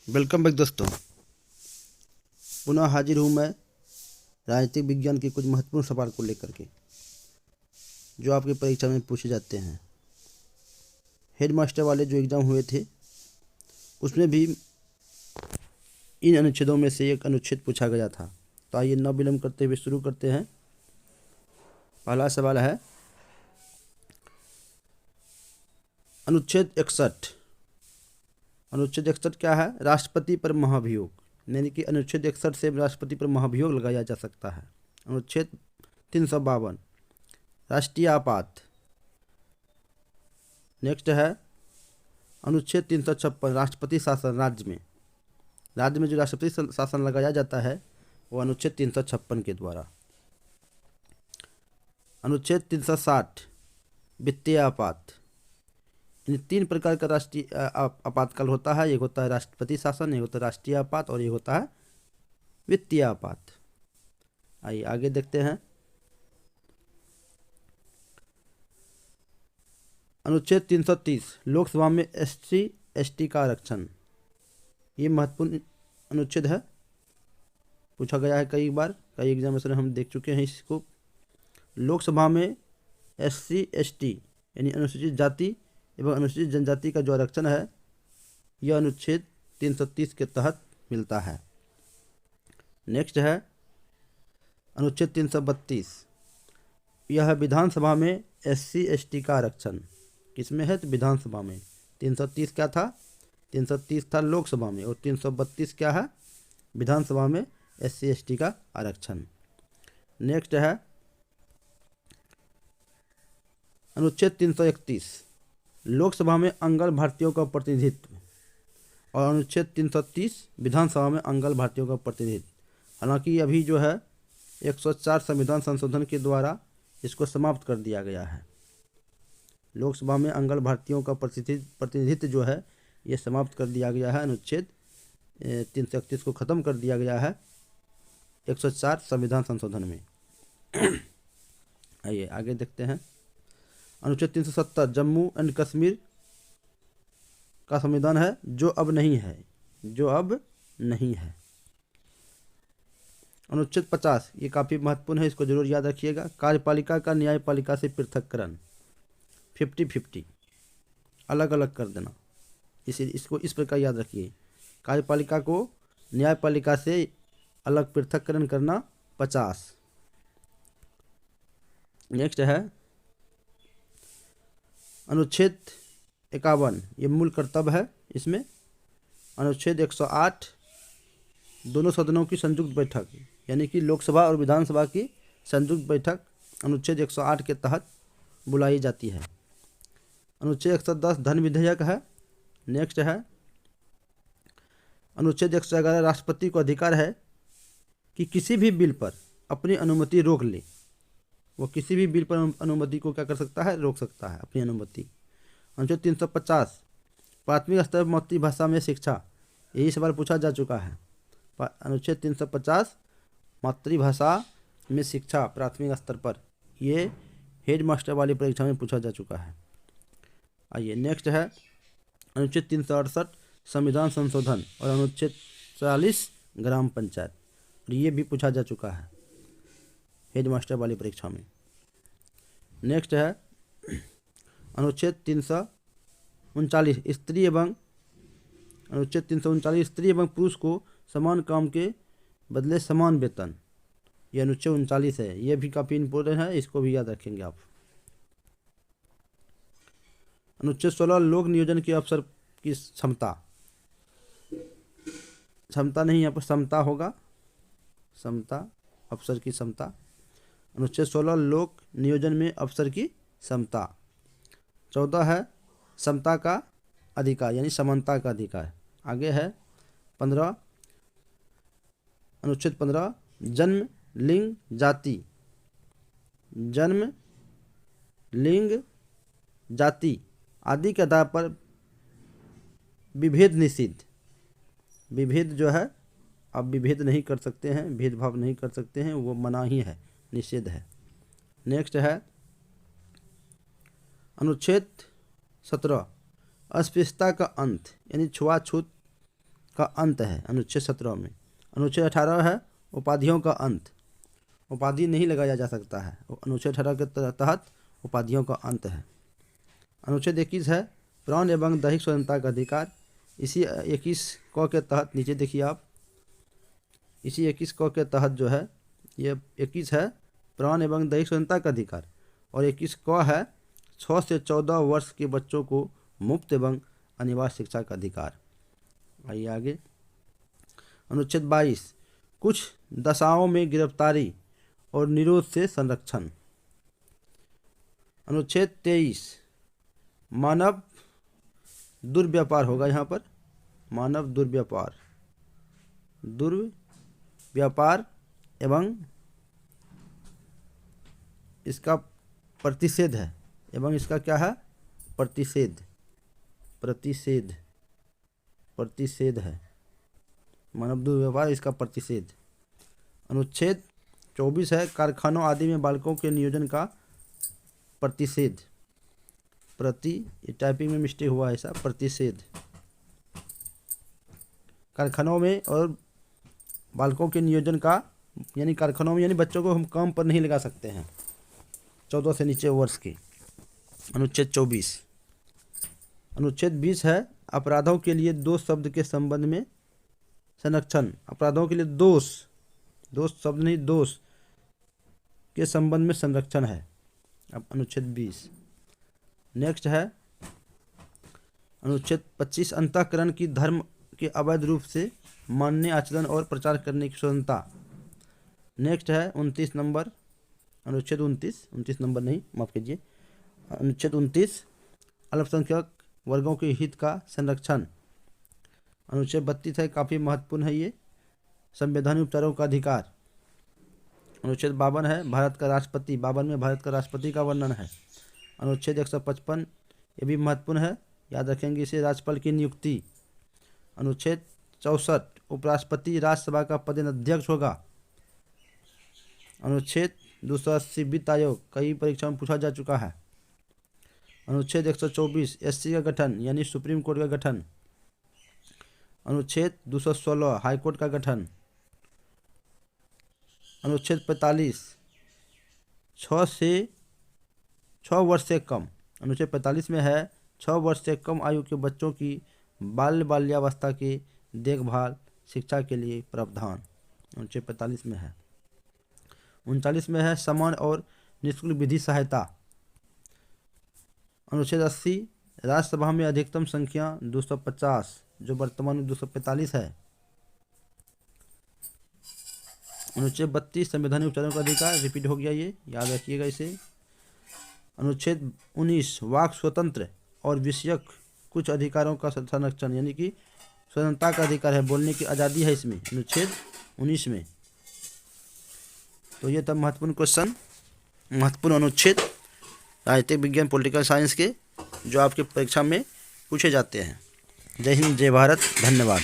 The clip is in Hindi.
वेलकम बैक दोस्तों। पुनः हाजिर हूँ मैं राजनीतिक विज्ञान के कुछ महत्वपूर्ण सवाल को लेकर के, जो आपकी परीक्षा में पूछे जाते हैं। हेडमास्टर वाले जो एग्ज़ाम हुए थे उसमें भी इन अनुच्छेदों में से एक अनुच्छेद पूछा गया था। तो आइए न विलंब करते हुए शुरू करते हैं। पहला सवाल है अनुच्छेद 61। अनुच्छेद 61 क्या है? राष्ट्रपति पर महाभियोग, यानी कि अनुच्छेद 61 से राष्ट्रपति पर महाभियोग लगाया जा सकता है। अनुच्छेद 352 राष्ट्रीय आपात। नेक्स्ट है अनुच्छेद 356 राष्ट्रपति शासन। राज्य में जो राष्ट्रपति शासन लगाया जाता है वो अनुच्छेद 356 के द्वारा। अनुच्छेद 360 वित्तीय आपात। इन तीन प्रकार का राष्ट्रीय आपातकाल होता है। एक होता है राष्ट्रपति शासन, एक होता है राष्ट्रीय आपात और एक होता है वित्तीय आपात। आइए आगे देखते हैं। अनुच्छेद 330 लोकसभा में SC/ST का आरक्षण। ये महत्वपूर्ण अनुच्छेद है, पूछा गया है कई बार, कई एग्जामिनेशन हम देख चुके हैं इसको। लोकसभा में SC/ST यानी अनुसूचित जाति एवं अनुसूचित जनजाति का जो आरक्षण है यह अनुच्छेद 330 के तहत मिलता है। नेक्स्ट है अनुच्छेद 332। यह है विधानसभा में SC/ST का आरक्षण। किसमें है? तो विधानसभा में। 330 क्या था? 330 था लोकसभा में, और 332 क्या है? विधानसभा में SC/ST का आरक्षण। नेक्स्ट है अनुच्छेद 331 लोकसभा में अंगल भारतीयों का प्रतिनिधित्व, और अनुच्छेद 330 विधानसभा में अंगल भारतीयों का प्रतिनिधित्व। हालांकि अभी जो है 104 संविधान संशोधन के द्वारा इसको समाप्त कर दिया गया है। लोकसभा में अंगल भारतीयों का प्रतिनिधित्व जो है ये समाप्त कर दिया गया है। अनुच्छेद 331 को ख़त्म कर दिया गया है 104 संविधान संशोधन में। आइए आगे देखते हैं। अनुच्छेद 370 जम्मू एंड कश्मीर का संविधान है, जो अब नहीं है। अनुच्छेद 50 ये काफ़ी महत्वपूर्ण है, इसको जरूर याद रखिएगा। कार्यपालिका का न्यायपालिका से पृथक्करण 50-50 अलग अलग कर देना। इसको इस प्रकार याद रखिए, कार्यपालिका को न्यायपालिका से अलग पृथक्करण करना 50। नेक्स्ट है अनुच्छेद 51 ये मूल कर्तव्य है इसमें। अनुच्छेद 108 दोनों सदनों की संयुक्त बैठक, यानी कि लोकसभा और विधानसभा की संयुक्त बैठक अनुच्छेद 108 के तहत बुलाई जाती है। अनुच्छेद 110 धन विधेयक है। नेक्स्ट है अनुच्छेद 111 राष्ट्रपति को अधिकार है कि किसी भी बिल पर अपनी अनुमति रोक ले। वो किसी भी बिल पर अनुमति को क्या कर सकता है? रोक सकता है, अपनी अनुमति। अनुच्छेद 350 प्राथमिक स्तर पर मातृभाषा में शिक्षा। यही सवाल पूछा जा चुका है। अनुच्छेद 350 मातृभाषा में शिक्षा प्राथमिक स्तर पर, ये हेडमास्टर वाली परीक्षा में पूछा जा चुका है। आइए नेक्स्ट है अनुच्छेद 368 संविधान संशोधन और अनुच्छेद 40 ग्राम पंचायत, और ये भी पूछा जा चुका है हेडमास्टर वाली परीक्षा में। नेक्स्ट है अनुच्छेद 339 स्त्री एवं अनुच्छेद 339 स्त्री एवं पुरुष को समान काम के बदले समान वेतन, ये अनुच्छेद 39 है। ये भी काफ़ी इंपॉर्टेंट है, इसको भी याद रखेंगे आप। अनुच्छेद 16 लोक नियोजन के अवसर की क्षमता नहीं, यहाँ पर समता होगा, समता, अवसर की समता। अनुच्छेद 16 लोक नियोजन में अवसर की समता। 14 है समता का अधिकार, यानी समानता का अधिकार। आगे है 15 अनुच्छेद 15 जन्म लिंग जाति आदि के आधार पर विभेद निषिद्ध। विभेद जो है आप विभेद नहीं कर सकते हैं, भेदभाव नहीं कर सकते हैं, वो मना ही है, निषेध है। नेक्स्ट है अनुच्छेद 17 अस्पृश्यता का अंत, यानी छुआछूत का अंत है अनुच्छेद 17 में। अनुच्छेद 18 है उपाधियों का अंत, उपाधि नहीं लगाया जा सकता है, अनुच्छेद 18 के तहत उपाधियों का अंत है। अनुच्छेद 21 है प्राण एवं दैहिक स्वतंत्रता का अधिकार। इसी 21 क के तहत नीचे देखिए आप, इसी 21 क के तहत जो है ये 21 है प्राण एवं दैहिक स्वतंत्रता का अधिकार, और 21 क है 6 से 14 वर्ष के बच्चों को मुफ्त एवं अनिवार्य शिक्षा का अधिकार। आइए आगे। अनुच्छेद 22 कुछ दशाओं में गिरफ्तारी और निरोध से संरक्षण। अनुच्छेद 23 मानव दुर्व्यापार होगा यहाँ पर, मानव दुर्व्यापार एवं इसका प्रतिषेध है, एवं इसका क्या है प्रतिषेध है, मानव दुर्व्यवहार इसका प्रतिषेध। अनुच्छेद 24 है कारखानों आदि में बालकों के नियोजन का प्रतिषेध, ये टाइपिंग में मिस्टेक हुआ है ऐसा, प्रतिषेध। कारखानों में और बालकों के नियोजन का, यानी कारखानों में यानी बच्चों को हम काम पर नहीं लगा सकते हैं 14 से नीचे वर्ष के। अनुच्छेद 24। अनुच्छेद 20 है अपराधों के लिए दोष शब्द के संबंध में संरक्षण। अपराधों के लिए दोष शब्द नहीं, दोष के संबंध में संरक्षण है अब अनुच्छेद 20। नेक्स्ट है अनुच्छेद 25 अंतःकरण की धर्म के अवैध रूप से मानने, आचरण और प्रचार करने की स्वतंत्रता। नेक्स्ट है 29 नंबर, अनुच्छेद 29 नंबर नहीं, माफ कीजिए, अनुच्छेद 29 अल्पसंख्यक वर्गों के हित का संरक्षण। अनुच्छेद 32 है काफ़ी महत्वपूर्ण है ये, संवैधानिक उपचारों का अधिकार। अनुच्छेद 52 है भारत का राष्ट्रपति, 52 में भारत का राष्ट्रपति का वर्णन है। अनुच्छेद 155 ये भी महत्वपूर्ण है, याद रखेंगे इसे, राज्यपाल की नियुक्ति। अनुच्छेद 64 उपराष्ट्रपति राज्यसभा का पदेनाध्यक्ष होगा। अनुच्छेद 280 वित्त आयोग, कई परीक्षाओं में पूछा जा चुका है। अनुच्छेद 124 एससी का गठन यानी सुप्रीम कोर्ट का गठन। अनुच्छेद 216 हाईकोर्ट का गठन। अनुच्छेद 45 6 वर्ष से कम, अनुच्छेद 45 में है 6 वर्ष से कम आयु के बच्चों की बाल्यावस्था की देखभाल शिक्षा के लिए प्रावधान, अनुच्छेद 45 में है। 39 में है समान और निःशुल्क विधि सहायता। अनुच्छेद 80 राज्यसभा में अधिकतम संख्या 250 जो वर्तमान में 245 है। अनुच्छेद 32 संवैधानिक उपचारों का अधिकार, रिपीट हो गया ये, याद रखिएगा इसे। अनुच्छेद 19 वाक स्वतंत्र और विषयक कुछ अधिकारों का संरक्षण, यानी कि स्वतंत्रता का अधिकार है, बोलने की आज़ादी है इसमें, अनुच्छेद 19 में। तो ये तब महत्वपूर्ण क्वेश्चन, महत्वपूर्ण अनुच्छेद राजनीतिक विज्ञान पॉलिटिकल साइंस के जो आपके परीक्षा में पूछे जाते हैं। जय हिंद, जय भारत, धन्यवाद।